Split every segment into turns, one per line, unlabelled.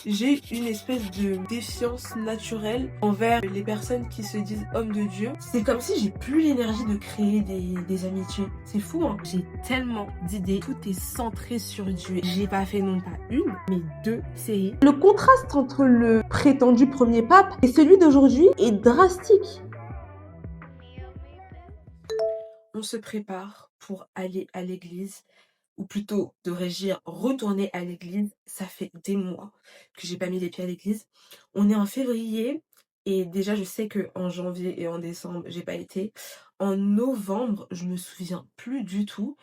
J'ai une espèce de défiance naturelle envers les personnes qui se disent hommes de Dieu. C'est comme si j'ai plus l'énergie de créer des amitiés. C'est fou, hein. J'ai tellement d'idées. Tout est centré sur Dieu. J'ai pas fait non pas une, mais 2 séries. Le contraste entre le prétendu premier pape et celui d'aujourd'hui est drastique. On se prépare pour aller à l'église, ou plutôt, devrais-je dire, retourner à l'église. Ça fait des mois que j'ai pas mis les pieds à l'église. On est en février et déjà je sais que en janvier et en décembre, j'ai pas été. En novembre, je me souviens plus du tout.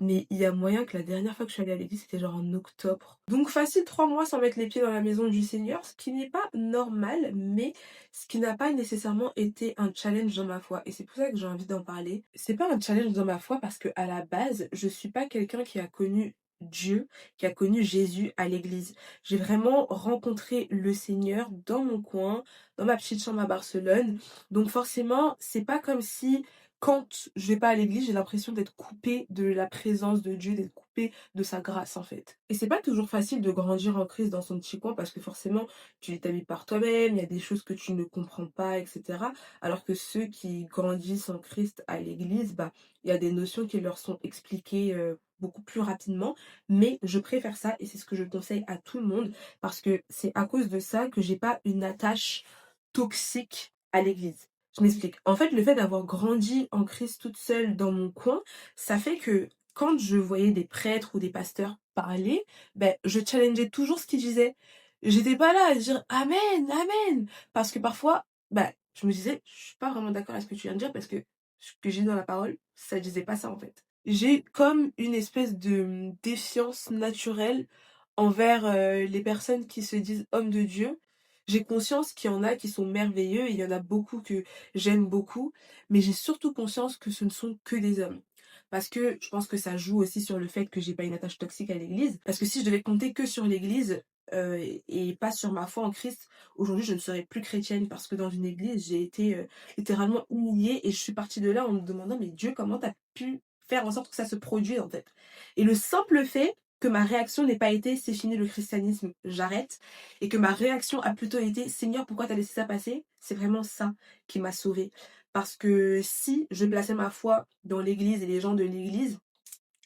Mais il y a moyen que la dernière fois que je suis allée à l'église, c'était genre en octobre. Donc facile 3 mois sans mettre les pieds dans la maison du Seigneur, ce qui n'est pas normal, mais ce qui n'a pas nécessairement été un challenge dans ma foi. Et c'est pour ça que j'ai envie d'en parler. C'est pas un challenge dans ma foi parce que à la base, je suis pas quelqu'un qui a connu Dieu, qui a connu Jésus à l'église. J'ai vraiment rencontré le Seigneur dans mon coin, dans ma petite chambre à Barcelone. Donc forcément, c'est pas comme si quand je vais pas à l'église, j'ai l'impression d'être coupée de la présence de Dieu, d'être coupée de sa grâce en fait. Et c'est pas toujours facile de grandir en Christ dans son petit coin parce que forcément tu t'habilles par toi-même, il y a des choses que tu ne comprends pas, etc. Alors que ceux qui grandissent en Christ à l'église, bah il y a des notions qui leur sont expliquées beaucoup plus rapidement. Mais je préfère ça et c'est ce que je conseille à tout le monde parce que c'est à cause de ça que j'ai pas une attache toxique à l'église. Je m'explique. En fait, le fait d'avoir grandi en Christ toute seule dans mon coin, ça fait que quand je voyais des prêtres ou des pasteurs parler, ben, je challengeais toujours ce qu'ils disaient. J'étais pas là à dire Amen, Amen. Parce que parfois, ben, je me disais, je suis pas vraiment d'accord avec ce que tu viens de dire parce que ce que j'ai dans la parole, ça disait pas ça en fait. J'ai comme une espèce de défiance naturelle envers les personnes qui se disent hommes de Dieu. J'ai conscience qu'il y en a qui sont merveilleux et il y en a beaucoup que j'aime beaucoup, mais j'ai surtout conscience que ce ne sont que des hommes. Parce que je pense que ça joue aussi sur le fait que j'ai pas une attache toxique à l'église. Parce que si je devais compter que sur l'église et pas sur ma foi en Christ, aujourd'hui je ne serais plus chrétienne parce que dans une église j'ai été littéralement humiliée et je suis partie de là en me demandant mais Dieu comment t'as pu faire en sorte que ça se produise en fait. Et le simple fait que ma réaction n'ait pas été c'est fini le christianisme, j'arrête, et que ma réaction a plutôt été Seigneur, pourquoi t'as laissé ça passer? C'est vraiment ça qui m'a sauvée. Parce que si je plaçais ma foi dans l'église et les gens de l'église,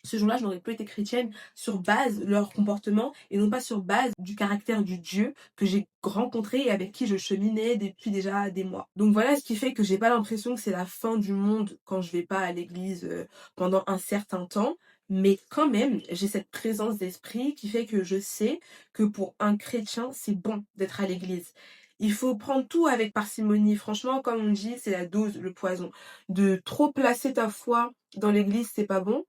ce jour-là, je n'aurais pas été chrétienne sur base de leur comportement et non pas sur base du caractère du Dieu que j'ai rencontré et avec qui je cheminais depuis déjà des mois. Donc voilà ce qui fait que j'ai pas l'impression que c'est la fin du monde quand je vais pas à l'église pendant un certain temps. Mais quand même, j'ai cette présence d'esprit qui fait que je sais que pour un chrétien, c'est bon d'être à l'église. Il faut prendre tout avec parcimonie. Franchement, comme on dit, c'est la dose, le poison. De trop placer ta foi dans l'église, c'est pas bon,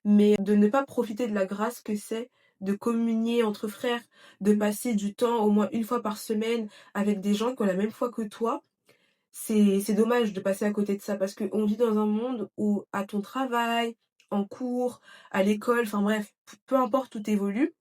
mais de ne pas profiter de la grâce que c'est de communier entre frères, de passer du temps au moins une fois par semaine avec des gens qui ont la même foi que toi, c'est dommage de passer à côté de ça parce qu'on vit dans un monde où à ton travail, en cours, à l'école, enfin bref, peu importe où t'évolues,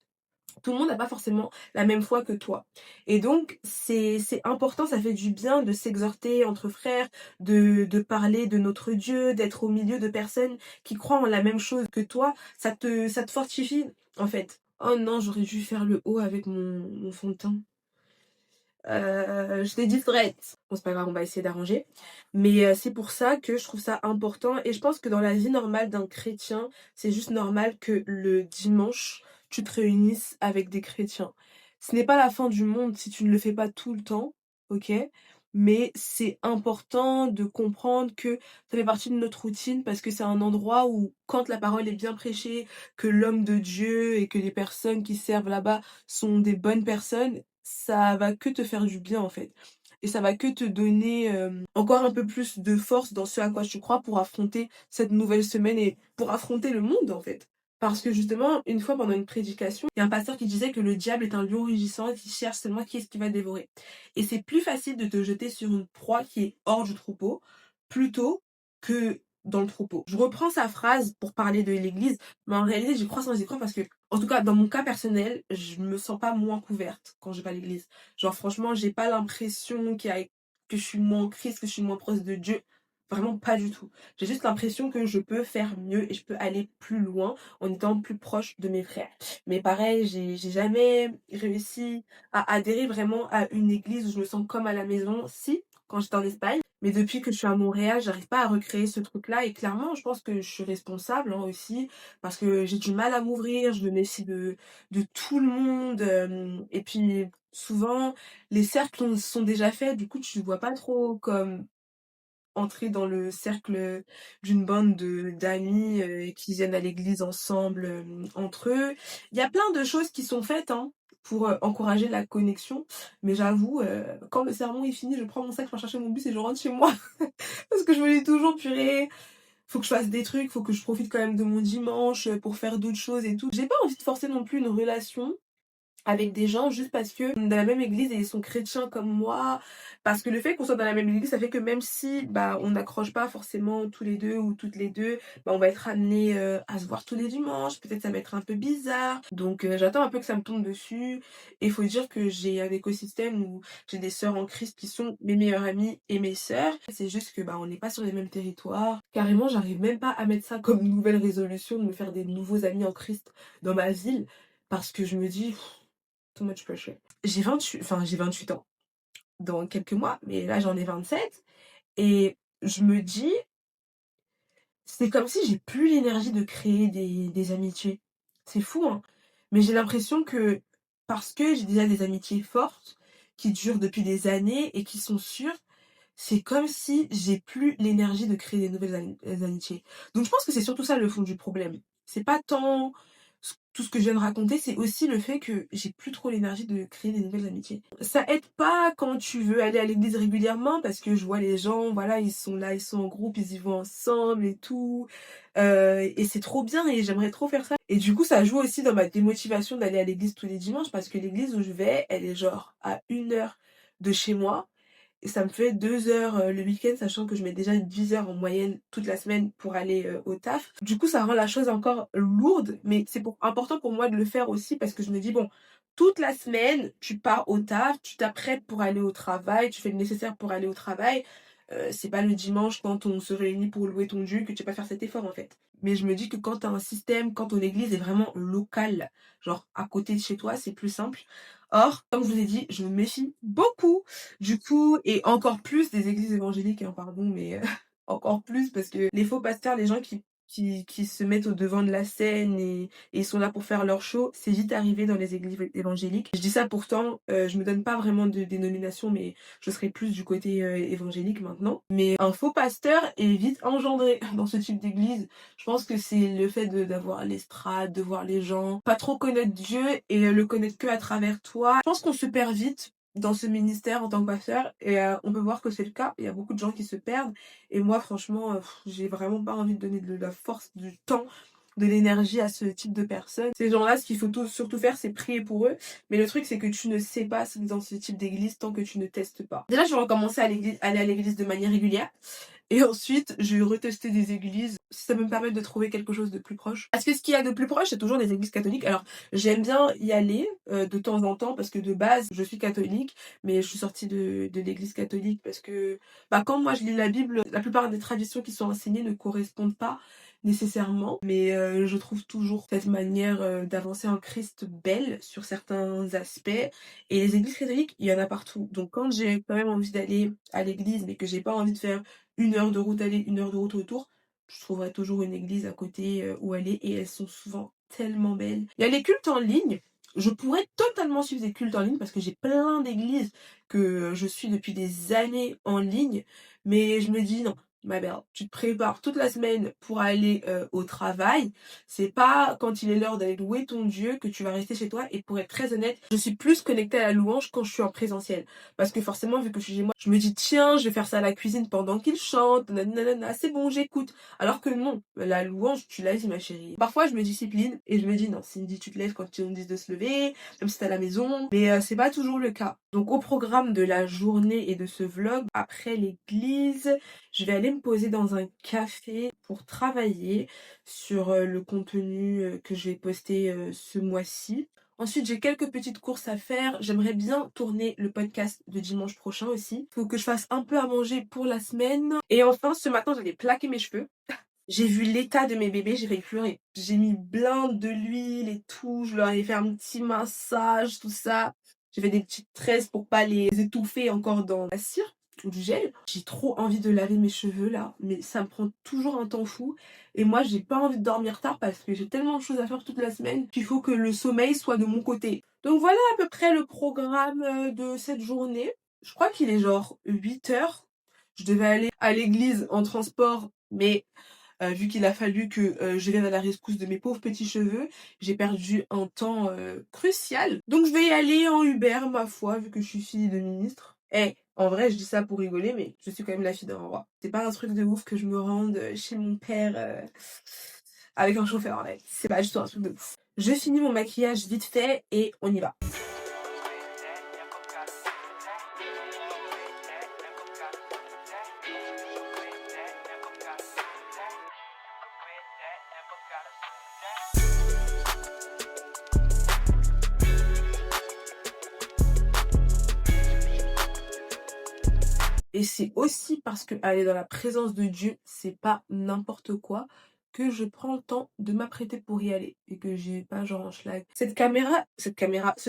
tout le monde n'a pas forcément la même foi que toi. Et donc, c'est important, ça fait du bien de s'exhorter entre frères, de parler de notre Dieu, d'être au milieu de personnes qui croient en la même chose que toi. Ça te fortifie, en fait. Oh non, j'aurais dû faire le haut avec mon fond de teint. Je l'ai distraite. Bon, c'est pas grave, on va essayer d'arranger. Mais c'est pour ça que je trouve ça important. Et je pense que dans la vie normale d'un chrétien, c'est juste normal que le dimanche, tu te réunisses avec des chrétiens. Ce n'est pas la fin du monde si tu ne le fais pas tout le temps, ok? Mais c'est important de comprendre que ça fait partie de notre routine parce que c'est un endroit où, quand la parole est bien prêchée, que l'homme de Dieu et que les personnes qui servent là-bas sont des bonnes personnes, ça va que te faire du bien en fait. Et ça va que te donner encore un peu plus de force dans ce à quoi tu crois pour affronter cette nouvelle semaine et pour affronter le monde en fait. Parce que justement, une fois pendant une prédication, il y a un pasteur qui disait que le diable est un lion rugissant et qui cherche seulement qui est-ce qui va dévorer. Et c'est plus facile de te jeter sur une proie qui est hors du troupeau plutôt que dans le troupeau. Je reprends sa phrase pour parler de l'église, mais en réalité, j'y crois sans y croire parce que, en tout cas, dans mon cas personnel, je me sens pas moins couverte quand je vais à l'église. Genre, franchement, j'ai pas l'impression que je suis moins en Christ, que je suis moins proche de Dieu. Vraiment pas du tout. J'ai juste l'impression que je peux faire mieux et je peux aller plus loin en étant plus proche de mes frères. Mais pareil, j'ai jamais réussi à adhérer vraiment à une église où je me sens comme à la maison. Si, quand j'étais en Espagne, mais depuis que je suis à Montréal, j'arrive pas à recréer ce truc-là et clairement, je pense que je suis responsable, hein, aussi parce que j'ai du mal à m'ouvrir, je me méfie de tout le monde, et puis souvent les cercles sont déjà faits, du coup tu vois pas trop comme entrer dans le cercle d'une bande de d'amis, qui viennent à l'église ensemble, entre eux. Il y a plein de choses qui sont faites, hein, pour, encourager la connexion, mais j'avoue, quand le sermon est fini, je prends mon sac pour chercher mon bus et je rentre chez moi parce que je me dis toujours: «Purée, faut que je fasse des trucs, faut que je profite quand même de mon dimanche, pour faire d'autres choses et tout». J'ai pas envie de forcer non plus une relation avec des gens juste parce que dans la même église et ils sont chrétiens comme moi. Parce que le fait qu'on soit dans la même église, ça fait que même si, bah, on n'accroche pas forcément tous les 2 ou toutes les 2, bah, on va être amenés, à se voir tous les dimanches. Peut-être ça va être un peu bizarre. Donc j'attends un peu que ça me tombe dessus et il faut dire que j'ai un écosystème où j'ai des sœurs en Christ qui sont mes meilleures amies et mes sœurs. C'est juste que, bah, on n'est pas sur les mêmes territoires. Carrément, j'arrive même pas à mettre ça comme nouvelle résolution de me faire des nouveaux amis en Christ dans ma ville parce que je me dis: Too much pressure. J'ai 28 ans dans quelques mois, mais là j'en ai 27 et je me dis, c'est comme si j'ai plus l'énergie de créer des amitiés. C'est fou, hein, mais j'ai l'impression que parce que j'ai déjà des amitiés fortes qui durent depuis des années et qui sont sûres, c'est comme si j'ai plus l'énergie de créer des nouvelles amitiés. Donc je pense que c'est surtout ça le fond du problème. C'est pas tant tout ce que je viens de raconter, c'est aussi le fait que j'ai plus trop l'énergie de créer des nouvelles amitiés. Ça aide pas quand tu veux aller à l'église régulièrement parce que je vois les gens, voilà, ils sont là, ils sont en groupe, ils y vont ensemble et tout. Et c'est trop bien et j'aimerais trop faire ça. Et du coup, ça joue aussi dans ma démotivation d'aller à l'église tous les dimanches parce que l'église où je vais, elle est genre à 1 heure de chez moi et ça me fait 2 heures, le week-end, sachant que je mets déjà 10 heures en moyenne toute la semaine pour aller, au taf. Du coup, ça rend la chose encore lourde, mais c'est important pour moi de le faire aussi parce que je me dis: «Bon, toute la semaine, tu pars au taf, tu t'apprêtes pour aller au travail, tu fais le nécessaire pour aller au travail. C'est pas le dimanche quand on se réunit pour louer ton Dieu que tu vas pas faire cet effort, en fait». Mais je me dis que quand tu as un système, quand ton église est vraiment locale, genre à côté de chez toi, c'est plus simple. Or, comme je vous ai dit, je me méfie beaucoup du coup, et encore plus des églises évangéliques, hein, pardon, mais encore plus parce que les faux pasteurs, les gens qui se mettent au devant de la scène et sont là pour faire leur show, c'est vite arrivé dans les églises évangéliques. Je dis ça pourtant, je me donne pas vraiment de dénomination, mais je serai plus du côté évangélique maintenant. Mais un faux pasteur est vite engendré dans ce type d'église. Je pense que c'est le fait d'avoir l'estrade, de voir les gens, pas trop connaître Dieu et le connaître que à travers toi. Je pense qu'on se perd vite dans ce ministère en tant que pasteur et on peut voir que c'est le cas. Il y a beaucoup de gens qui se perdent et moi franchement, j'ai vraiment pas envie de donner de la force, du temps, de l'énergie à ce type de personnes. Ces gens-là, ce qu'il faut surtout faire, c'est prier pour eux. Mais le truc, c'est que tu ne sais pas si dans ce type d'église tant que tu ne testes pas. Déjà, je vais recommencer à aller à l'église de manière régulière. Et ensuite, je vais retester des églises, si ça peut me permettre de trouver quelque chose de plus proche. Parce que ce qu'il y a de plus proche, c'est toujours des églises catholiques. Alors, j'aime bien y aller de temps en temps parce que de base, je suis catholique, mais je suis sortie de l'église catholique parce que bah, quand moi je lis la Bible, la plupart des traditions qui sont enseignées ne correspondent pas nécessairement, mais je trouve toujours cette manière d'avancer en Christ belle sur certains aspects. Et les églises catholiques, il y en a partout. Donc quand j'ai quand même envie d'aller à l'église, mais que j'ai pas envie de faire 1 heure de route aller, 1 heure de route retour, je trouverai toujours une église à côté où aller et elles sont souvent tellement belles. Il y a les cultes en ligne. Je pourrais totalement suivre des cultes en ligne parce que j'ai plein d'églises que je suis depuis des années en ligne, mais je me dis non, ma belle, tu te prépares toute la semaine pour aller au travail. C'est pas quand il est l'heure d'aller louer ton Dieu que tu vas rester chez toi. Et pour être très honnête, je suis plus connectée à la louange quand je suis en présentiel. Parce que forcément, vu que je suis chez moi, je me dis tiens, je vais faire ça à la cuisine pendant qu'il chante, nanana, c'est bon, j'écoute. Alors que non, la louange, tu l'as dit ma chérie. Parfois, je me discipline et je me dis non, Cindy, tu te lèves quand tu nous dis de se lever, même si t'es à la maison. Mais c'est pas toujours le cas. Donc au programme de la journée et de ce vlog, après l'église, je vais aller me poser dans un café pour travailler sur le contenu que je vais poster ce mois-ci. Ensuite, j'ai quelques petites courses à faire. J'aimerais bien tourner le podcast de dimanche prochain aussi. Faut que je fasse un peu à manger pour la semaine. Et enfin, ce matin, j'allais plaquer mes cheveux. J'ai vu l'état de mes bébés, j'ai failli pleurer. J'ai mis plein de l'huile et tout. Je leur ai fait un petit massage, tout ça. J'ai fait des petites tresses pour pas les étouffer encore dans la cire ou du gel. J'ai trop envie de laver mes cheveux là, mais ça me prend toujours un temps fou. Et moi, j'ai pas envie de dormir tard parce que j'ai tellement de choses à faire toute la semaine qu'il faut que le sommeil soit de mon côté. Donc voilà à peu près le programme de cette journée. Je crois qu'il est genre 8 heures. Je devais aller à l'église en transport, mais vu qu'il a fallu que je vienne à la rescousse de mes pauvres petits cheveux, j'ai perdu un temps crucial. Donc je vais y aller en Uber, ma foi, vu que je suis fille de ministre. En vrai, je dis ça pour rigoler, mais je suis quand même la fille d'un roi. C'est pas un truc de ouf que je me rende chez mon père avec un chauffeur, en fait. C'est pas du tout un truc de ouf. Je finis mon maquillage vite fait et on y va. Et c'est aussi parce que aller dans la présence de Dieu, c'est pas n'importe quoi, que je prends le temps de m'apprêter pour y aller et que j'ai pas genre un schlag. Ce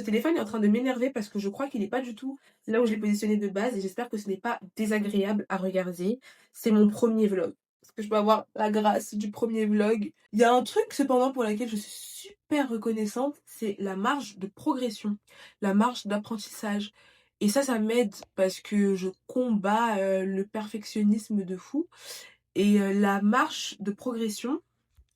téléphone est en train de m'énerver parce que je crois qu'il est pas du tout là où je l'ai positionné de base et j'espère que ce n'est pas désagréable à regarder. C'est mon premier vlog. Est-ce que je peux avoir la grâce du premier vlog? Il y a un truc cependant pour lequel je suis super reconnaissante, c'est la marge de progression, la marge d'apprentissage. Et ça m'aide parce que je combats le perfectionnisme de fou. Et la marche de progression,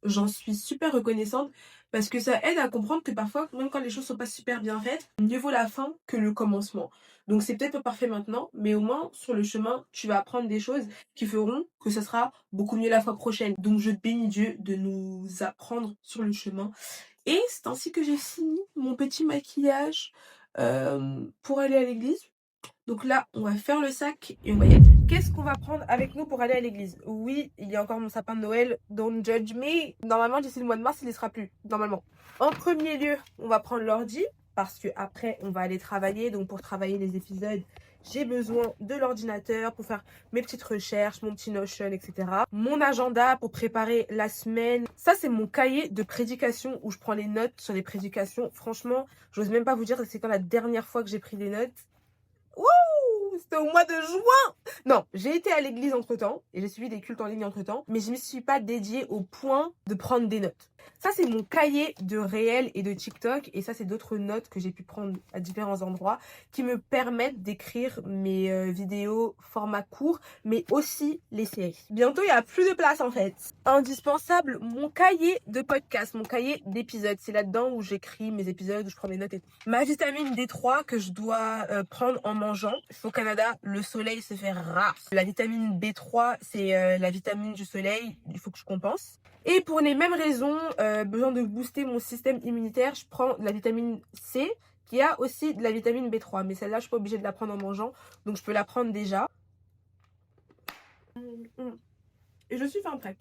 j'en suis super reconnaissante parce que ça aide à comprendre que parfois, même quand les choses sont pas super bien faites, mieux vaut la fin que le commencement. Donc c'est peut-être pas parfait maintenant, mais au moins sur le chemin, tu vas apprendre des choses qui feront que ça sera beaucoup mieux la fois prochaine. Donc je bénis Dieu de nous apprendre sur le chemin. Et c'est ainsi que j'ai fini mon petit maquillage pour aller à l'église. Donc là, on va faire le sac et on va y aller. Qu'est-ce qu'on va prendre avec nous pour aller à l'église? Oui, il y a encore mon sapin de Noël. Don't judge me. Normalement, d'ici le mois de mars, il ne sera plus. Normalement. En premier lieu, on va prendre l'ordi parce que après, on va aller travailler. Donc pour travailler les épisodes, j'ai besoin de l'ordinateur pour faire mes petites recherches, mon petit Notion, etc. Mon agenda pour préparer la semaine. Ça, c'est mon cahier de prédication où je prends les notes sur les prédications. Franchement, j'ose même pas vous dire c'est quand la dernière fois que j'ai pris des notes. Wouh! C'était au mois de juin! Non, j'ai été à l'église entre-temps et j'ai suivi des cultes en ligne entre-temps, mais je ne me suis pas dédiée au point de prendre des notes. Ça, c'est mon cahier de réel et de TikTok et ça, c'est d'autres notes que j'ai pu prendre à différents endroits qui me permettent d'écrire mes vidéos format court, mais aussi les séries. Bientôt, il n'y a plus de place en fait. Indispensable, mon cahier de podcast, mon cahier d'épisodes. C'est là-dedans où j'écris mes épisodes, où je prends mes notes et tout. Ma vitamine D3 que je dois prendre en mangeant. Au Canada, le soleil se fait rare. La vitamine B3, c'est la vitamine du soleil. Il faut que je compense. Et pour les mêmes raisons, besoin de booster mon système immunitaire, je prends de la vitamine C, qui a aussi de la vitamine B3. Mais celle-là, je suis pas obligée de la prendre en mangeant, donc je peux la prendre déjà. Et je suis fin prête.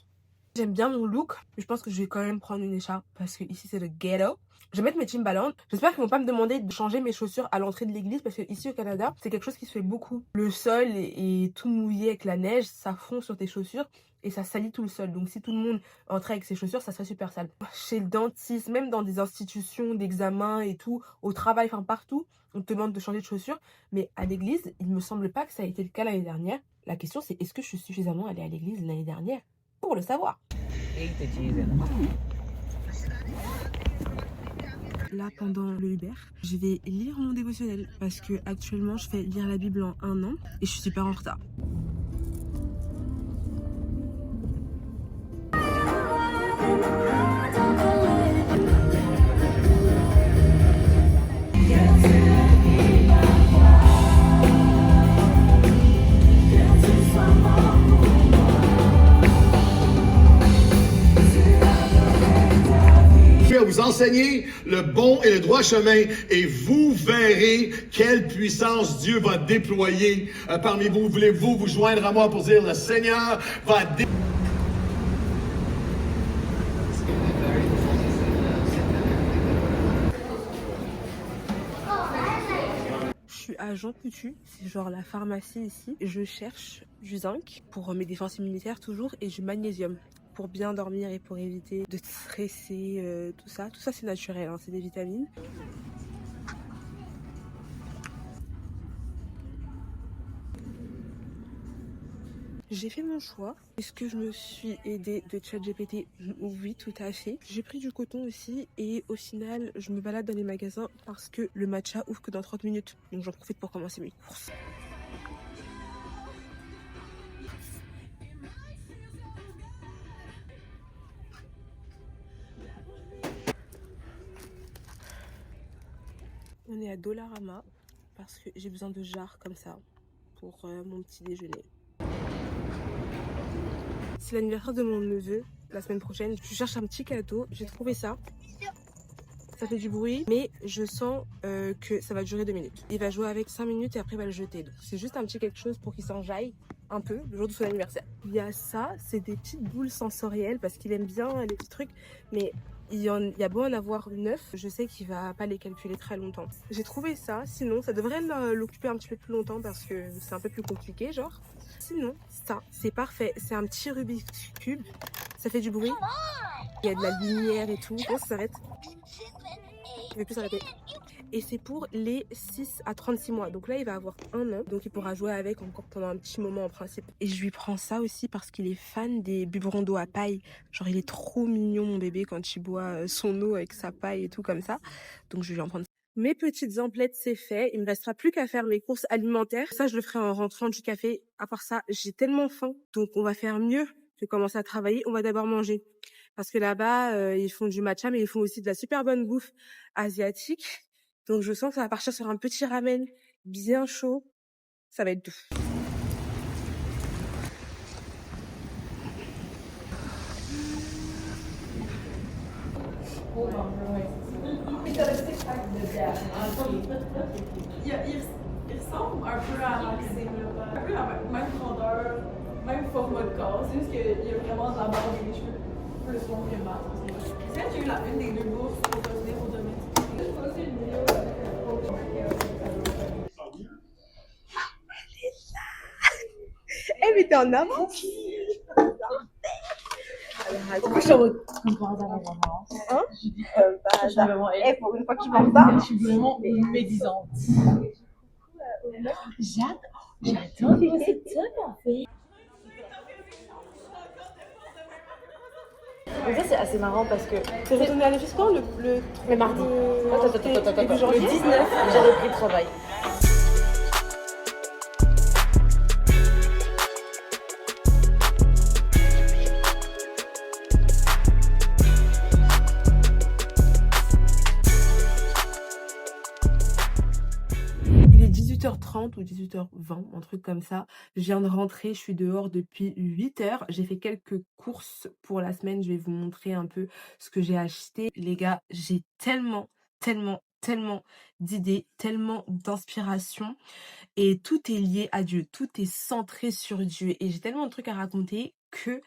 J'aime bien mon look, mais je pense que je vais quand même prendre une écharpe parce que ici c'est le ghetto. Je vais mettre mes Timberland. J'espère qu'ils vont pas me demander de changer mes chaussures à l'entrée de l'église parce que ici au Canada, c'est quelque chose qui se fait beaucoup. Le sol est tout mouillé avec la neige, ça fond sur tes chaussures et ça salit tout le sol. Donc si tout le monde entrait avec ses chaussures, ça serait super sale. Chez le dentiste, même dans des institutions d'examen et tout, au travail, enfin partout, on te demande de changer de chaussures. Mais à l'église, il me semble pas que ça a été le cas l'année dernière. La question c'est est-ce que je suis suffisamment allée à l'église l'année dernière pour le savoir? Là, pendant le Uber, je vais lire mon dévotionnel parce que actuellement je fais lire la Bible en 1 an et je suis super en retard.
Vous enseigner le bon et le droit chemin et vous verrez quelle puissance Dieu va déployer parmi vous. Voulez-vous vous joindre à moi pour dire le Seigneur va
suis à Jean Coutu, c'est genre la pharmacie ici. Je cherche du zinc pour mes défenses immunitaires toujours et du magnésium pour bien dormir et pour éviter de stresser, tout ça. Tout ça c'est naturel, hein, c'est des vitamines. J'ai fait mon choix. Est-ce que je me suis aidée de ChatGPT? Oui, tout à fait. J'ai pris du coton aussi et au final, je me balade dans les magasins parce que le matcha ouvre que dans 30 minutes. Donc j'en profite pour commencer mes courses. On est à Dollarama parce que j'ai besoin de jarres comme ça pour mon petit déjeuner. C'est l'anniversaire de mon neveu la semaine prochaine. Je cherche un petit cadeau. J'ai trouvé ça. Ça fait du bruit, mais je sens que ça va durer 2 minutes. Il va jouer avec 5 minutes et après il va le jeter. Donc c'est juste un petit quelque chose pour qu'il s'enjaille un peu le jour de son anniversaire. Il y a ça, c'est des petites boules sensorielles parce qu'il aime bien les petits trucs, mais il y a beau en avoir 9, je sais qu'il va pas les calculer très longtemps. J'ai trouvé ça, sinon ça devrait l'occuper un petit peu plus longtemps parce que c'est un peu plus compliqué genre. Sinon, ça, c'est parfait. C'est un petit Rubik's Cube. Ça fait du bruit. Il y a de la lumière et tout. Bon, ça s'arrête. Il ne veut plus s'arrêter. Et c'est pour les 6 à 36 mois. Donc là, il va avoir 1 an. Donc il pourra jouer avec encore pendant un petit moment en principe. Et je lui prends ça aussi parce qu'il est fan des biberons d'eau à paille. Genre, il est trop mignon, mon bébé, quand il boit son eau avec sa paille et tout comme ça. Donc je vais lui en prendre. Mes petites emplettes, c'est fait. Il me restera plus qu'à faire mes courses alimentaires. Ça, je le ferai en rentrant du café. À part ça, j'ai tellement faim. Donc, on va faire mieux que commencer à travailler. On va d'abord manger. Parce que là-bas, ils font du matcha, mais ils font aussi de la super bonne bouffe asiatique. Donc, je sens que ça va partir sur un petit ramen bien chaud. Ça va être doux.
Il ressemble un peu à Maxime, un peu la même grandeur, même format de corps. C'est juste qu'il y a vraiment de la barbe et les cheveux plus longs que Matt. C'est vrai que j'ai eu une des deux bourses pour revenir au domaine. Je pense une vidéo
Eh, mais t'es en avance.
Pourquoi je suis en mode avance?
Hein?
Pour une fois qu'il m'en parle, je suis vraiment médisante. J'adore les TikTok en fait. Mais ça c'est assez marrant parce que
T'es retourné à l'office quand le
mardi.
début
Le
janvier
19, j'ai repris le travail.
Il est 18h30 ou 18h20, un truc comme ça. Je viens de rentrer, je suis dehors depuis 8h. J'ai fait quelques courses pour la semaine. Je vais vous montrer un peu ce que j'ai acheté. Les gars, j'ai tellement d'idées, tellement d'inspiration. Et tout est lié à Dieu. Tout est centré sur Dieu. Et j'ai tellement de trucs à raconter que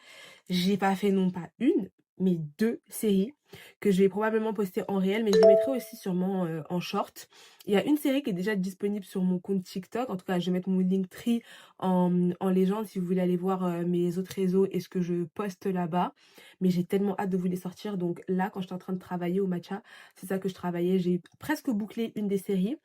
j'ai pas fait non pas une, mais 2 séries que je vais probablement poster en réel, mais je les mettrai aussi sûrement en short. Il y a une série qui est déjà disponible sur mon compte TikTok. En tout cas, je vais mettre mon Linktree en légende si vous voulez aller voir mes autres réseaux et ce que je poste là-bas. Mais j'ai tellement hâte de vous les sortir. Donc là, quand j'étais en train de travailler au matcha, c'est ça que je travaillais. J'ai presque bouclé une des séries.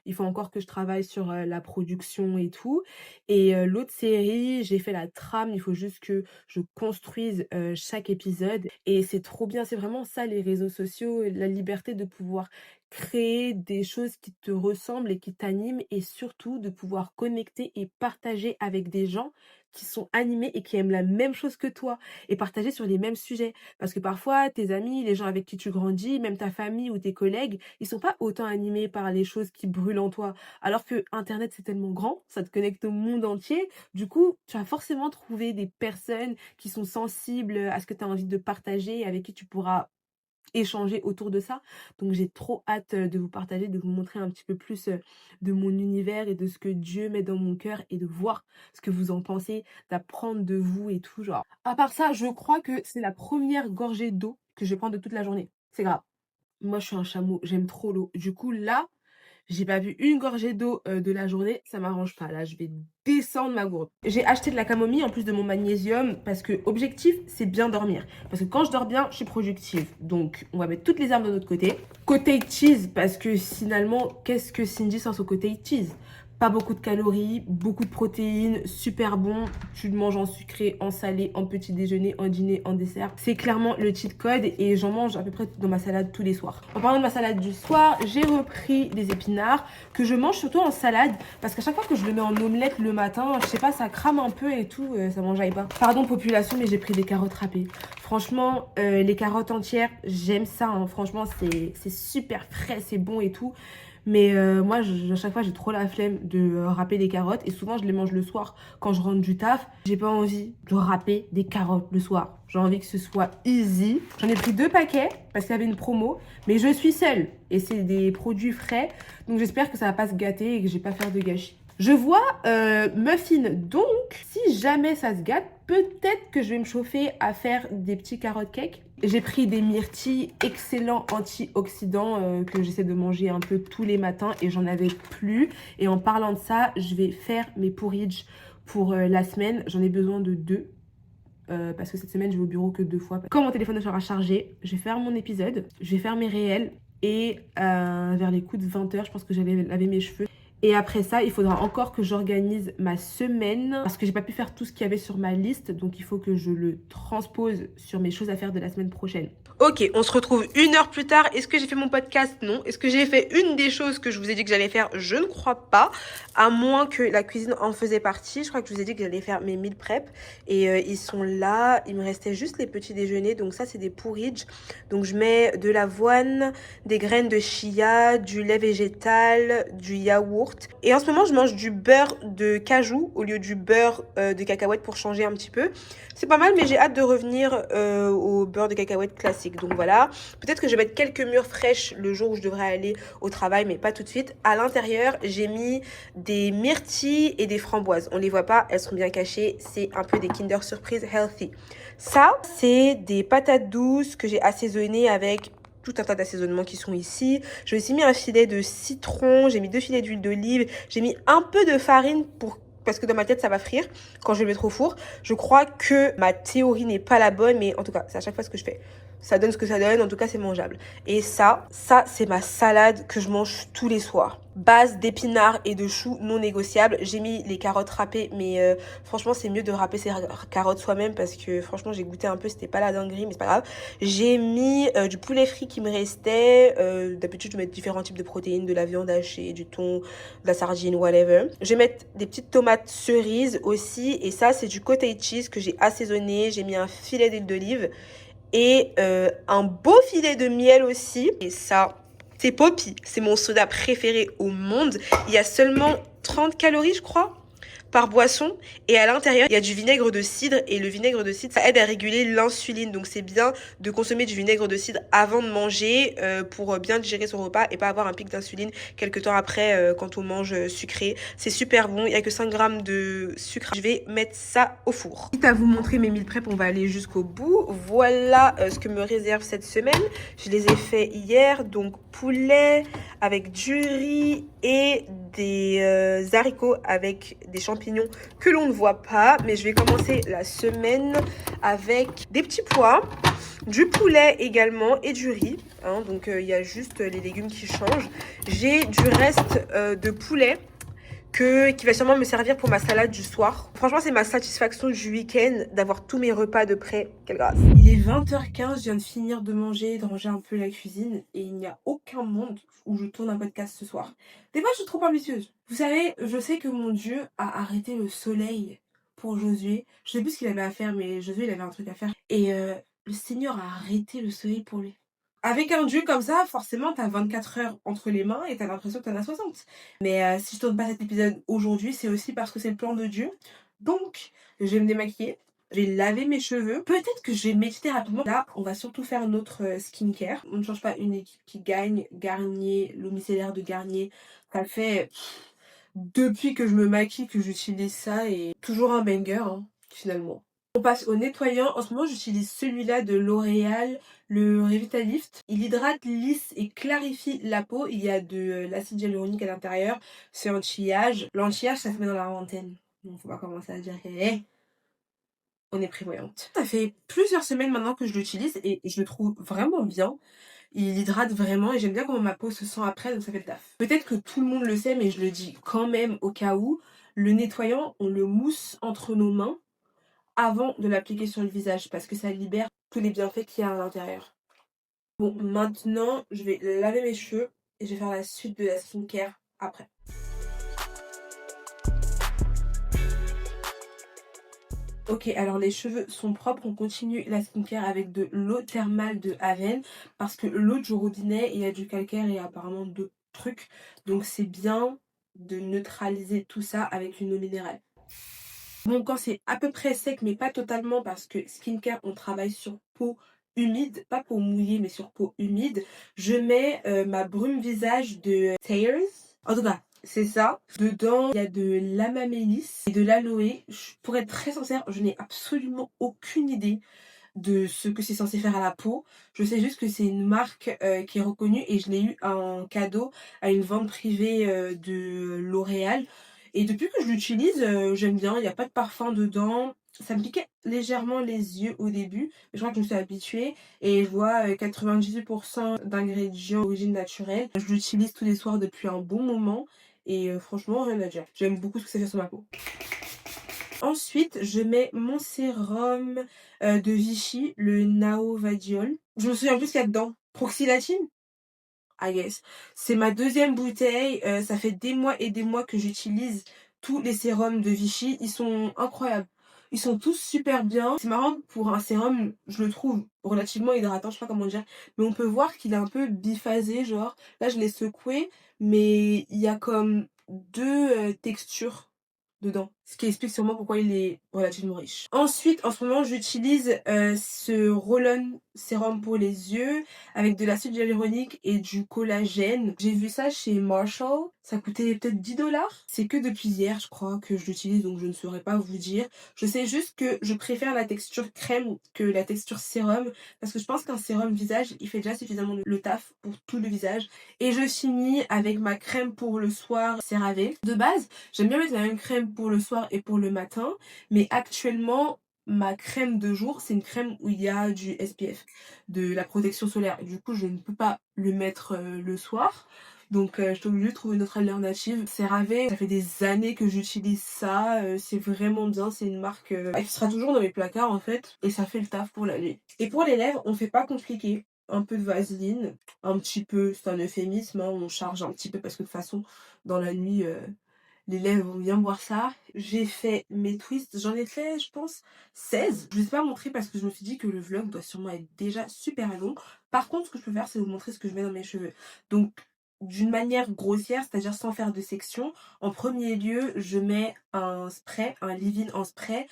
Il faut encore que je travaille sur la production et tout. Et l'autre série, j'ai fait la trame. Il faut juste que je construise chaque épisode. Et c'est trop bien. C'est vraiment ça, les réseaux sociaux. La liberté de pouvoir créer des choses qui te ressemblent et qui t'animent. Et surtout de pouvoir connecter et partager avec des gens qui sont animés et qui aiment la même chose que toi. Et partager sur les mêmes sujets. Parce que parfois, tes amis, les gens avec qui tu grandis, même ta famille ou tes collègues, ils sont pas autant animés par les choses qui brûlent en toi. Alors que Internet, c'est tellement grand, ça te connecte au monde entier. Du coup, tu vas forcément trouver des personnes qui sont sensibles à ce que tu as envie de partager et avec qui tu pourras échanger autour de ça. Donc j'ai trop hâte de vous partager, de vous montrer un petit peu plus de mon univers et de ce que Dieu met dans mon cœur et de voir ce que vous en pensez, d'apprendre de vous et tout genre. À part ça, je crois que c'est la première gorgée d'eau que je vais prendre de toute la journée. C'est grave. Moi, je suis un chameau, j'aime trop l'eau. Du coup, là, J'ai pas bu une gorgée d'eau, de la journée, ça m'arrange pas. Là, je vais descendre ma gourde. J'ai acheté de la camomille en plus de mon magnésium parce que objectif, c'est bien dormir. Parce que quand je dors bien, je suis productive. Donc, on va mettre toutes les armes de notre côté. Cottage cheese parce que finalement, qu'est-ce que Cindy sans son cottage cheese? Pas beaucoup de calories, beaucoup de protéines, super bon. Tu le manges en sucré, en salé, en petit déjeuner, en dîner, en dessert. C'est clairement le cheat code et j'en mange à peu près dans ma salade tous les soirs. En parlant de ma salade du soir, j'ai repris des épinards que je mange surtout en salade parce qu'à chaque fois que je le mets en omelette le matin, je sais pas, ça crame un peu et tout, ça m'enjaille pas. Pardon population, mais j'ai pris des carottes râpées. Franchement, les carottes entières, j'aime ça, hein. Franchement, c'est super frais, c'est bon et tout. Mais moi, à chaque fois, j'ai trop la flemme de râper des carottes. Et souvent, je les mange le soir quand je rentre du taf. J'ai pas envie de râper des carottes le soir. J'ai envie que ce soit easy. J'en ai pris 2 paquets parce qu'il y avait une promo. Mais je suis seule. Et c'est des produits frais. Donc j'espère que ça va pas se gâter et que je vais pas faire de gâchis. Je vois muffin. Donc, si jamais ça se gâte, peut-être que je vais me chauffer à faire des petits carottes cakes. J'ai pris des myrtilles excellents antioxydants que j'essaie de manger un peu tous les matins et j'en avais plus. Et en parlant de ça, je vais faire mes porridge pour la semaine. J'en ai besoin de 2. Parce que cette semaine, je vais au bureau que 2 fois. Quand mon téléphone sera chargé, je vais faire mon épisode, je vais faire mes réels et vers les coups de 20h, je pense que j'allais laver mes cheveux. Et après ça, il faudra encore que j'organise ma semaine parce que j'ai pas pu faire tout ce qu'il y avait sur ma liste. Donc, il faut que je le transpose sur mes choses à faire de la semaine prochaine. Ok, on se retrouve 1 heure plus tard. Est-ce que j'ai fait mon podcast? Non. Est-ce que j'ai fait une des choses que je vous ai dit que j'allais faire? Je ne crois pas. À moins que la cuisine en faisait partie. Je crois que je vous ai dit que j'allais faire mes meal prep. Et ils sont là. Il me restait juste les petits déjeuners. Donc ça, c'est des porridge. Donc je mets de l'avoine, des graines de chia, du lait végétal, du yaourt. Et en ce moment, je mange du beurre de cajou au lieu du beurre de cacahuète pour changer un petit peu. C'est pas mal, mais j'ai hâte de revenir au beurre de cacahuète classique. Donc voilà, peut-être que je vais mettre quelques mûres fraîches le jour où je devrais aller au travail, mais pas tout de suite. À l'intérieur, j'ai mis des myrtilles et des framboises. On les voit pas, elles sont bien cachées. C'est un peu des Kinder Surprise healthy. Ça, c'est des patates douces que j'ai assaisonnées avec tout un tas d'assaisonnements qui sont ici. J'ai aussi mis un filet de citron, j'ai mis 2 filets d'huile d'olive, j'ai mis un peu de farine parce que dans ma tête ça va frire quand je vais le mettre au four. Je crois que ma théorie n'est pas la bonne, mais en tout cas c'est à chaque fois ce que je fais. Ça donne ce que ça donne, en tout cas c'est mangeable. Et ça c'est ma salade que je mange tous les soirs. Base d'épinards et de choux non négociables. J'ai mis les carottes râpées, mais franchement c'est mieux de râper ses carottes soi-même parce que franchement j'ai goûté un peu, c'était pas la dinguerie, mais c'est pas grave. J'ai mis du poulet frit qui me restait. D'habitude je mets différents types de protéines, de la viande hachée, du thon, de la sardine, whatever. Je vais mettre des petites tomates cerises aussi. Et ça c'est du cottage cheese que j'ai assaisonné. J'ai mis un filet d'huile d'olive et un beau filet de miel aussi. Et ça, c'est Poppy. C'est mon soda préféré au monde. Il y a seulement 30 calories, je crois, par boisson. Et à l'intérieur, il y a du vinaigre de cidre. Et le vinaigre de cidre, ça aide à réguler l'insuline. Donc, c'est bien de consommer du vinaigre de cidre avant de manger pour bien digérer son repas et pas avoir un pic d'insuline quelques temps après quand on mange sucré. C'est super bon. Il n'y a que 5 grammes de sucre. Je vais mettre ça au four. Quitte à vous montrer mes meal prep, on va aller jusqu'au bout. Voilà ce que me réserve cette semaine. Je les ai fait hier. Donc, poulet avec du riz et des haricots avec des champignons que l'on ne voit pas. Mais je vais commencer la semaine avec des petits pois, du poulet également et du riz. Hein, donc il y a juste les légumes qui changent. J'ai du reste de poulet qui va sûrement me servir pour ma salade du soir. Franchement, c'est ma satisfaction du week-end d'avoir tous mes repas de près. Quelle grâce. Il est 20h15, je viens de finir de manger, de ranger un peu la cuisine et il n'y a aucun monde où je tourne un podcast ce soir. Des fois, je suis trop ambitieuse. Vous savez, je sais que mon Dieu a arrêté le soleil pour Josué. Je sais plus ce qu'il avait à faire, mais Josué, il avait un truc à faire. Et le Seigneur a arrêté le soleil pour lui. Avec un Dieu comme ça, forcément, t'as 24 heures entre les mains et t'as l'impression que t'en as 60. Mais si je tourne pas cet épisode aujourd'hui, c'est aussi parce que c'est le plan de Dieu. Donc, je vais me démaquiller, je vais laver mes cheveux. Peut-être que je vais méditer rapidement. Là, on va surtout faire notre skincare. On ne change pas une équipe qui gagne. Garnier, l'eau micellaire de Garnier, ça fait depuis que je me maquille que j'utilise ça et toujours un banger, hein, finalement. On passe au nettoyant. En ce moment, j'utilise celui-là de L'Oréal, le Revitalift. Il hydrate, lisse et clarifie la peau. Il y a de l'acide hyaluronique à l'intérieur. C'est anti-âge. L'anti-âge, ça se met dans la vingtaine. Donc, faut pas commencer à dire que on est prévoyante. Ça fait plusieurs semaines maintenant que je l'utilise et je le trouve vraiment bien. Il hydrate vraiment et j'aime bien comment ma peau se sent après, donc ça fait le taf. Peut-être que tout le monde le sait, mais je le dis quand même au cas où. Le nettoyant, on le mousse entre nos mains avant de l'appliquer sur le visage parce que ça libère tous les bienfaits qu'il y a à l'intérieur. Bon, maintenant, je vais laver mes cheveux et je vais faire la suite de la skincare après. Ok, alors les cheveux sont propres, on continue la skincare avec de l'eau thermale de Aven parce que l'eau du robinet, il y a du calcaire et apparemment d'autres trucs. Donc c'est bien de neutraliser tout ça avec une eau minérale. Mon corps c'est à peu près sec mais pas totalement parce que skincare on travaille sur peau humide, pas peau mouillée mais sur peau humide. Je mets ma brume visage de Thayers. En tout cas, c'est ça. Dedans, il y a de l'amamélis et de l'aloe. Pour être très sincère, je n'ai absolument aucune idée de ce que c'est censé faire à la peau. Je sais juste que c'est une marque qui est reconnue et je l'ai eu en cadeau à une vente privée de L'Oréal. Et depuis que je l'utilise, j'aime bien. Il n'y a pas de parfum dedans. Ça me piquait légèrement les yeux au début, mais je crois que je me suis habituée et je vois 98% d'ingrédients d'origine naturelle. Je l'utilise tous les soirs depuis un bon moment et franchement, rien à dire. J'aime beaucoup ce que ça fait sur ma peau. Ensuite, je mets mon sérum de Vichy, le Naovadiol. Je me souviens plus ce qu'il y a dedans. Proxylatine? I guess. C'est ma deuxième bouteille. Ça fait des mois et des mois que j'utilise tous les sérums de Vichy. Ils sont incroyables. Ils sont tous super bien. C'est marrant, pour un sérum, je le trouve relativement hydratant, je sais pas comment dire. Mais on peut voir qu'il est un peu biphasé, genre. Là, je l'ai secoué, mais il y a comme deux textures dedans. Ce qui explique sûrement pourquoi il est relativement riche. Ensuite, en ce moment, j'utilise ce roll-on sérum pour les yeux avec de l'acide hyaluronique et du collagène. J'ai vu ça chez Marshall. Ça coûtait peut-être 10 $. C'est que depuis hier, je crois, que je l'utilise, donc je ne saurais pas vous dire. Je sais juste que je préfère la texture crème que la texture sérum parce que je pense qu'un sérum visage, il fait déjà suffisamment le taf pour tout le visage. Et je finis avec ma crème pour le soir CeraVe. De base, j'aime bien mettre la même crème pour le soir et pour le matin, mais actuellement, ma crème de jour, c'est une crème où il y a du SPF, de la protection solaire. Du coup, je ne peux pas le mettre le soir. Donc je suis obligée de trouver une autre alternative. CeraVe, ça fait des années que j'utilise ça. C'est vraiment bien. C'est une marque qui sera toujours dans mes placards en fait. Et ça fait le taf pour la nuit. Et pour les lèvres, on fait pas compliqué. Un peu de vaseline, un petit peu, c'est un euphémisme, hein, on charge un petit peu parce que de toute façon, dans la nuit, les lèvres vont bien boire ça. J'ai fait mes twists, j'en ai fait je pense 16. Je ne vous ai pas montré parce que je me suis dit que le vlog doit sûrement être déjà super long. Par contre, ce que je peux faire, c'est vous montrer ce que je mets dans mes cheveux. Donc, d'une manière grossière, c'est-à-dire sans faire de section, en premier lieu, je mets un spray, un leave-in en spray.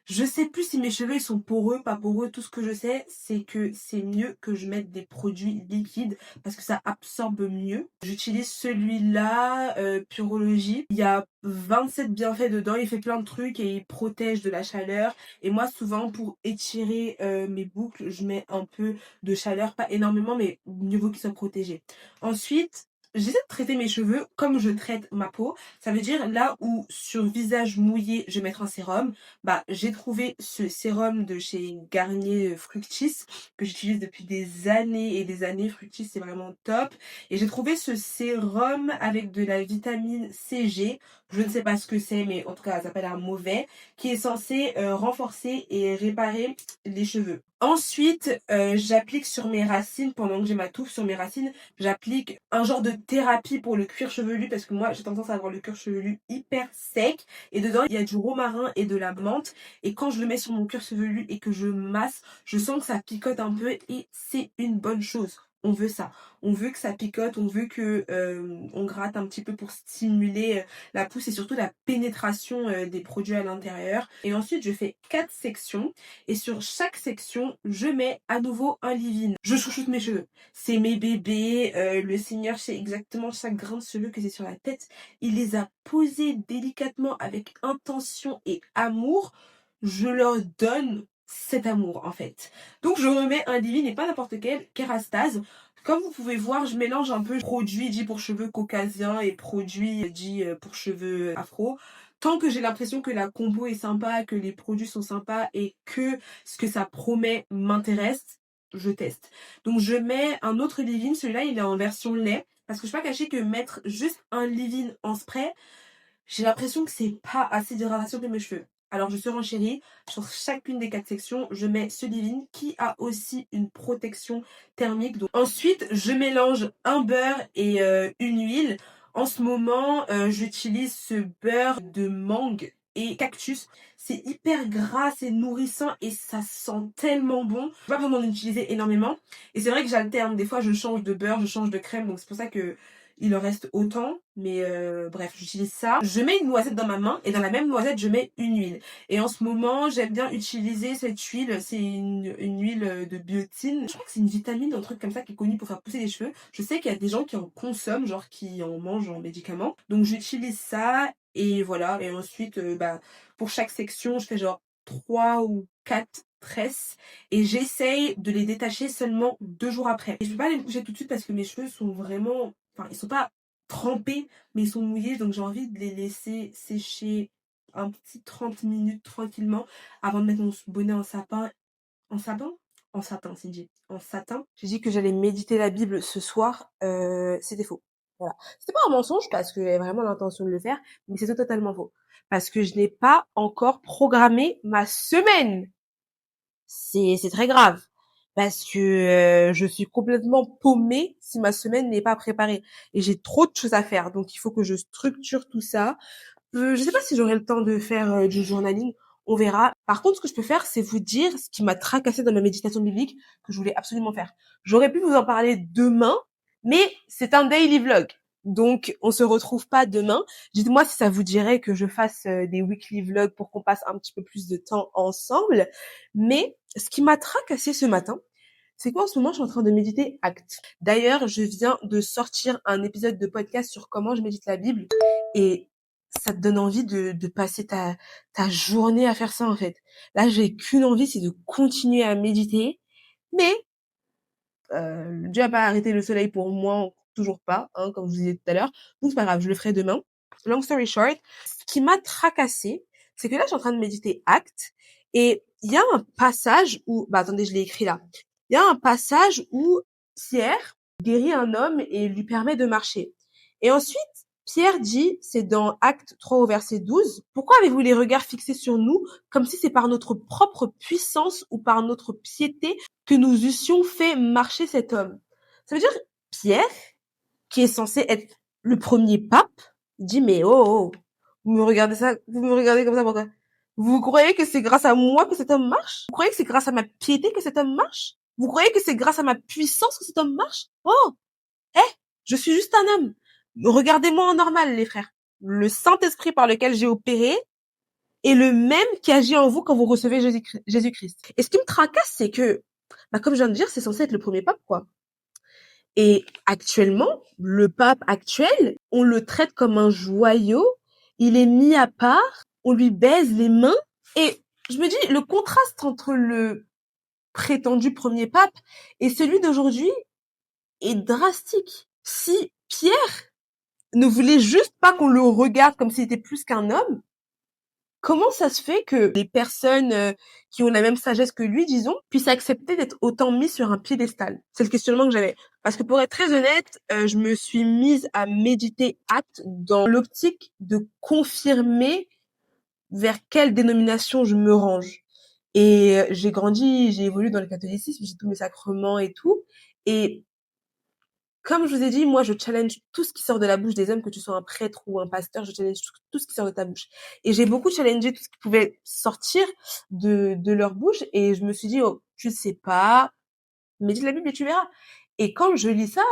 Je sais plus si mes cheveux ils sont poreux, pas poreux. Tout ce que je sais, c'est que c'est mieux que je mette des produits liquides parce que ça absorbe mieux. J'utilise celui-là, Purology. Il y a 27 bienfaits dedans. Il fait plein de trucs et il protège de la chaleur. Et moi, souvent, pour étirer mes boucles, je mets un peu de chaleur. Pas énormément, mais mieux vaut qu'ils soient protégés. Ensuite, j'essaie de traiter mes cheveux comme je traite ma peau. Ça veut dire là où sur visage mouillé, je vais mettre un sérum. Bah, j'ai trouvé ce sérum de chez Garnier Fructis que j'utilise depuis des années et des années. Fructis, c'est vraiment top. Et j'ai trouvé ce sérum avec de la vitamine CG. Je ne sais pas ce que c'est, mais en tout cas, ça s'appelle un mauvais, qui est censé renforcer et réparer les cheveux. Ensuite, j'applique sur mes racines, pendant que j'ai ma touffe sur mes racines, j'applique un genre de thérapie pour le cuir chevelu parce que moi j'ai tendance à avoir le cuir chevelu hyper sec et dedans il y a du romarin et de la menthe et quand je le mets sur mon cuir chevelu et que je masse, je sens que ça picote un peu et c'est une bonne chose. On veut ça. On veut que ça picote, on veut que on gratte un petit peu pour stimuler la pousse et surtout la pénétration des produits à l'intérieur. Et ensuite, je fais 4 sections et sur chaque section, je mets à nouveau un leave-in. Je chouchoute mes cheveux. C'est mes bébés. Le Seigneur sait exactement chaque grain de cheveux que c'est sur la tête. Il les a posés délicatement avec intention et amour. je leur donne cet amour, en fait. Donc, je remets un leave-in et pas n'importe quel, Kérastase. Comme vous pouvez voir, je mélange un peu produits dits pour cheveux caucasiens et produits dits pour cheveux afro. Tant que j'ai l'impression que la combo est sympa, que les produits sont sympas et que ce que ça promet m'intéresse, je teste. Donc je mets un autre leave-in, celui-là il est en version lait, parce que je ne vais pas cacher que mettre juste un leave-in en spray, j'ai l'impression que c'est pas assez d'hydratation pour mes cheveux. Alors je surenchéris, sur chacune des 4 sections, je mets ce leave-in qui a aussi une protection thermique. Donc, ensuite, je mélange un beurre et une huile. En ce moment, j'utilise ce beurre de mangue et cactus. C'est hyper gras, c'est nourrissant et ça sent tellement bon. J'ai pas besoin d'en utiliser énormément. Et c'est vrai que j'alterne. Des fois, je change de beurre, je change de crème. Donc c'est pour ça que il en reste autant, mais bref, j'utilise ça. Je mets une noisette dans ma main et dans la même noisette, je mets une huile. Et en ce moment, j'aime bien utiliser cette huile. C'est une huile de biotine. Je crois que c'est une vitamine, un truc comme ça qui est connu pour faire pousser les cheveux. Je sais qu'il y a des gens qui en consomment, genre qui en mangent en médicament. Donc j'utilise ça et voilà. Et ensuite, pour chaque section, je fais genre 3 ou 4 tresses et j'essaye de les détacher seulement 2 jours après. Et je peux pas les bouger tout de suite parce que mes cheveux sont vraiment... Enfin, ils sont pas trempés, mais ils sont mouillés. Donc j'ai envie de les laisser sécher un petit 30 minutes tranquillement avant de mettre mon bonnet en sapin. En sapin? En satin, c'est dit. En satin. J'ai dit que j'allais méditer la Bible ce soir. C'était faux. Voilà. C'était pas un mensonge parce que j'avais vraiment l'intention de le faire, mais c'était totalement faux. Parce que je n'ai pas encore programmé ma semaine. C'est très grave parce que je suis complètement paumée si ma semaine n'est pas préparée et j'ai trop de choses à faire. Donc il faut que je structure tout ça. Je sais pas si j'aurai le temps de faire du journaling, on verra. Par contre, ce que je peux faire, c'est vous dire ce qui m'a tracassé dans ma méditation biblique que je voulais absolument faire. J'aurais pu vous en parler demain, mais c'est un daily vlog. Donc, on se retrouve pas demain. Dites-moi si ça vous dirait que je fasse des weekly vlogs pour qu'on passe un petit peu plus de temps ensemble. Mais ce qui m'a tracassé ce matin, c'est qu'en ce moment, je suis en train de méditer Actes. D'ailleurs, je viens de sortir un épisode de podcast sur comment je médite la Bible et ça te donne envie de passer ta journée à faire ça, en fait. Là, j'ai qu'une envie, c'est de continuer à méditer. Mais Dieu a pas arrêté le soleil pour moi, toujours pas, hein, comme je vous disais tout à l'heure. Donc c'est pas grave, je le ferai demain. Long story short, ce qui m'a tracassée, c'est que là, je suis en train de méditer Actes et il y a un passage où, attendez, je l'ai écrit là. Il y a un passage où Pierre guérit un homme et lui permet de marcher. Et ensuite, Pierre dit, c'est dans Actes 3 au verset 12, pourquoi avez-vous les regards fixés sur nous comme si c'est par notre propre puissance ou par notre piété que nous eussions fait marcher cet homme? Ça veut dire, Pierre, qui est censé être le premier pape, dit, mais oh, vous me regardez comme ça, pourquoi? Vous croyez que c'est grâce à moi que cet homme marche? Vous croyez que c'est grâce à ma piété que cet homme marche? Vous croyez que c'est grâce à ma puissance que cet homme marche? Oh, je suis juste un homme. Regardez-moi en normal, les frères. Le Saint-Esprit par lequel j'ai opéré est le même qui agit en vous quand vous recevez Jésus-Christ. Et ce qui me tracasse, c'est que, comme je viens de dire, c'est censé être le premier pape, quoi. Et actuellement, le pape actuel, on le traite comme un joyau, il est mis à part, on lui baise les mains, et je me dis, le contraste entre le prétendu premier pape et celui d'aujourd'hui est drastique. Si Pierre ne voulait juste pas qu'on le regarde comme s'il était plus qu'un homme, comment ça se fait que les personnes qui ont la même sagesse que lui, disons, puissent accepter d'être autant mis sur un piédestal? C'est le questionnement que j'avais. Parce que pour être très honnête, je me suis mise à méditer Actes dans l'optique de confirmer vers quelle dénomination je me range. Et j'ai grandi, j'ai évolué dans le catholicisme, j'ai tous mes sacrements et tout. Et comme je vous ai dit, moi, je challenge tout ce qui sort de la bouche des hommes, que tu sois un prêtre ou un pasteur, je challenge tout ce qui sort de ta bouche. Et j'ai beaucoup challengé tout ce qui pouvait sortir de leur bouche, et je me suis dit, oh, tu sais pas, médite la Bible et tu verras. Et quand je lis ça,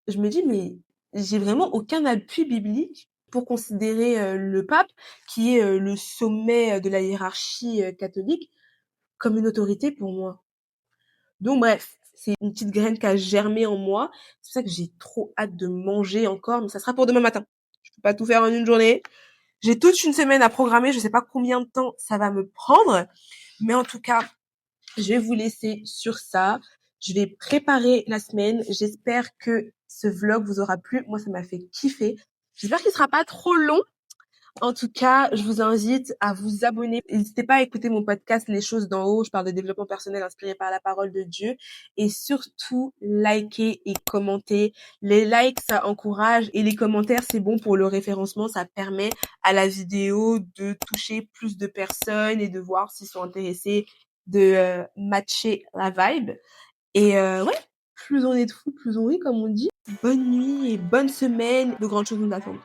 je me dis, mais j'ai vraiment aucun appui biblique pour considérer le pape, qui est le sommet de la hiérarchie catholique, comme une autorité pour moi. Donc bref, c'est une petite graine qui a germé en moi. C'est pour ça que j'ai trop hâte de manger encore, mais ça sera pour demain matin. Je peux pas tout faire en une journée. J'ai toute une semaine à programmer, je sais pas combien de temps ça va me prendre, mais en tout cas, je vais vous laisser sur ça. Je vais préparer la semaine. J'espère que ce vlog vous aura plu. Moi, ça m'a fait kiffer. J'espère qu'il sera pas trop long. En tout cas, je vous invite à vous abonner. N'hésitez pas à écouter mon podcast Les choses d'en haut. Je parle de développement personnel inspiré par la parole de Dieu. Et surtout, likez et commentez. Les likes, ça encourage. Et les commentaires, c'est bon pour le référencement. Ça permet à la vidéo de toucher plus de personnes et de voir s'ils sont intéressés de matcher la vibe. Et ouais, plus on est de fous, plus on rit, comme on dit. Bonne nuit et bonne semaine. De grandes choses nous attendent.